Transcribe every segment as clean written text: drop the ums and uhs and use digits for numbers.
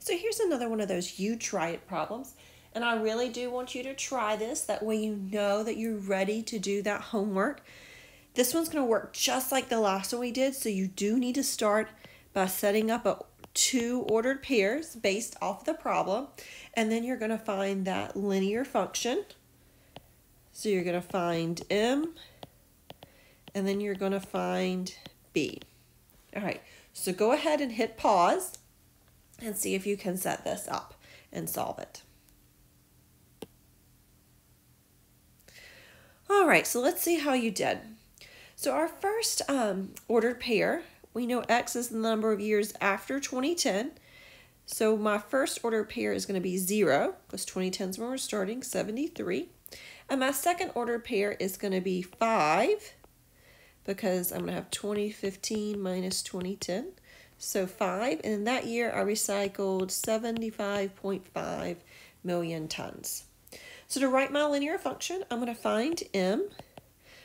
So here's another one of those you try it problems. And I really do want you to try this. That way you know that you're ready to do that homework. This one's going to work just like the last one we did. So you do need to start by setting up two ordered pairs based off the problem. And then you're going to find that linear function. So you're going to find M. And then you're going to find B. All right. So go ahead and hit pause and see if you can set this up and solve it. All right, so let's see how you did. So our first ordered pair, we know X is the number of years after 2010. So my first ordered pair is going to be 0, because 2010 is when we're starting, 73. And my second ordered pair is going to be 5, because I'm going to have 2015 minus 2010. So 5, and in that year I recycled 75.5 million tons. So to write my linear function, I'm going to find M.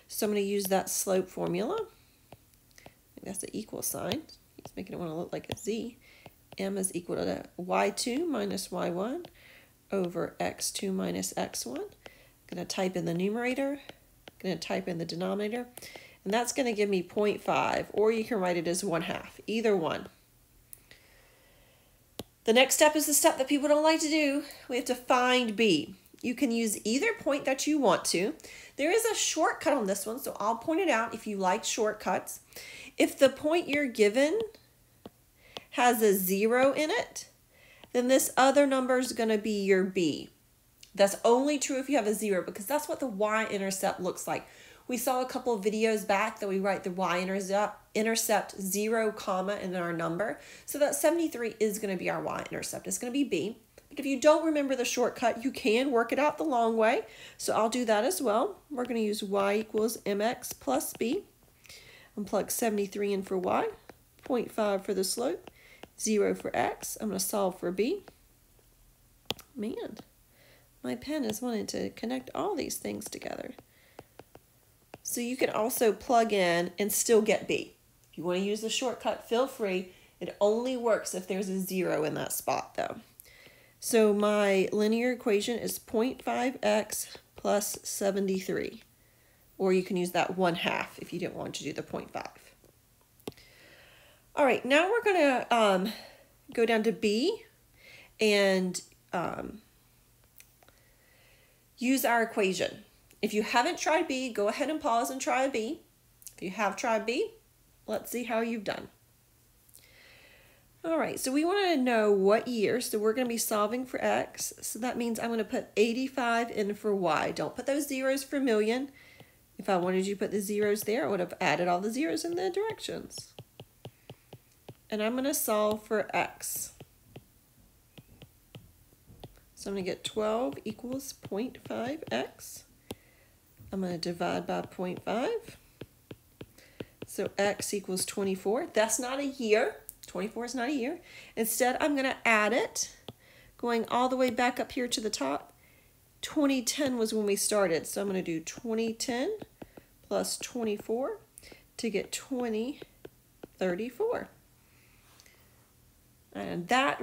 So I'm going to use that slope formula. I think that's the equal sign. It's making it want to look like a Z. M is equal to y2 minus y1 over x2 minus x1. I'm going to type in the numerator. I'm going to type in the denominator. And that's going to give me 0.5, or you can write it as 1/2, either one. The next step is the step that people don't like to do. We have to find B. You can use either point that you want to. There is a shortcut on this one, so I'll point it out if you like shortcuts. If the point you're given has a 0 in it, then this other number is going to be your B. That's only true if you have a 0, because that's what the y-intercept looks like. We saw a couple of videos back that we write the y-intercept 0, comma, and then our number. So that 73 is going to be our y-intercept. It's going to be B. But if you don't remember the shortcut, you can work it out the long way. So I'll do that as well. We're going to use y equals mx plus b. And plug 73 in for y, 0.5 for the slope, 0 for x. I'm going to solve for b. Man, my pen is wanting to connect all these things together. So you can also plug in and still get b. If you want to use the shortcut, feel free. It only works if there's a 0 in that spot though. So my linear equation is 0.5x plus 73. Or you can use that 1/2 if you didn't want to do the 0.5. All right, now we're going to go down to B and use our equation. If you haven't tried B, go ahead and pause and try a B. If you have tried B, let's see how you've done. All right, so we want to know what year, so we're going to be solving for X. So that means I'm going to put 85 in for Y. Don't put those zeros for million. If I wanted you to put the zeros there, I would have added all the zeros in the directions. And I'm going to solve for X. So I'm going to get 12 equals 0.5x. I'm going to divide by 0.5. So X equals 24. That's not a year. 24 is not a year. Instead, I'm going to add it, going all the way back up here to the top. 2010 was when we started, so I'm going to do 2010 plus 24 to get 2034. And that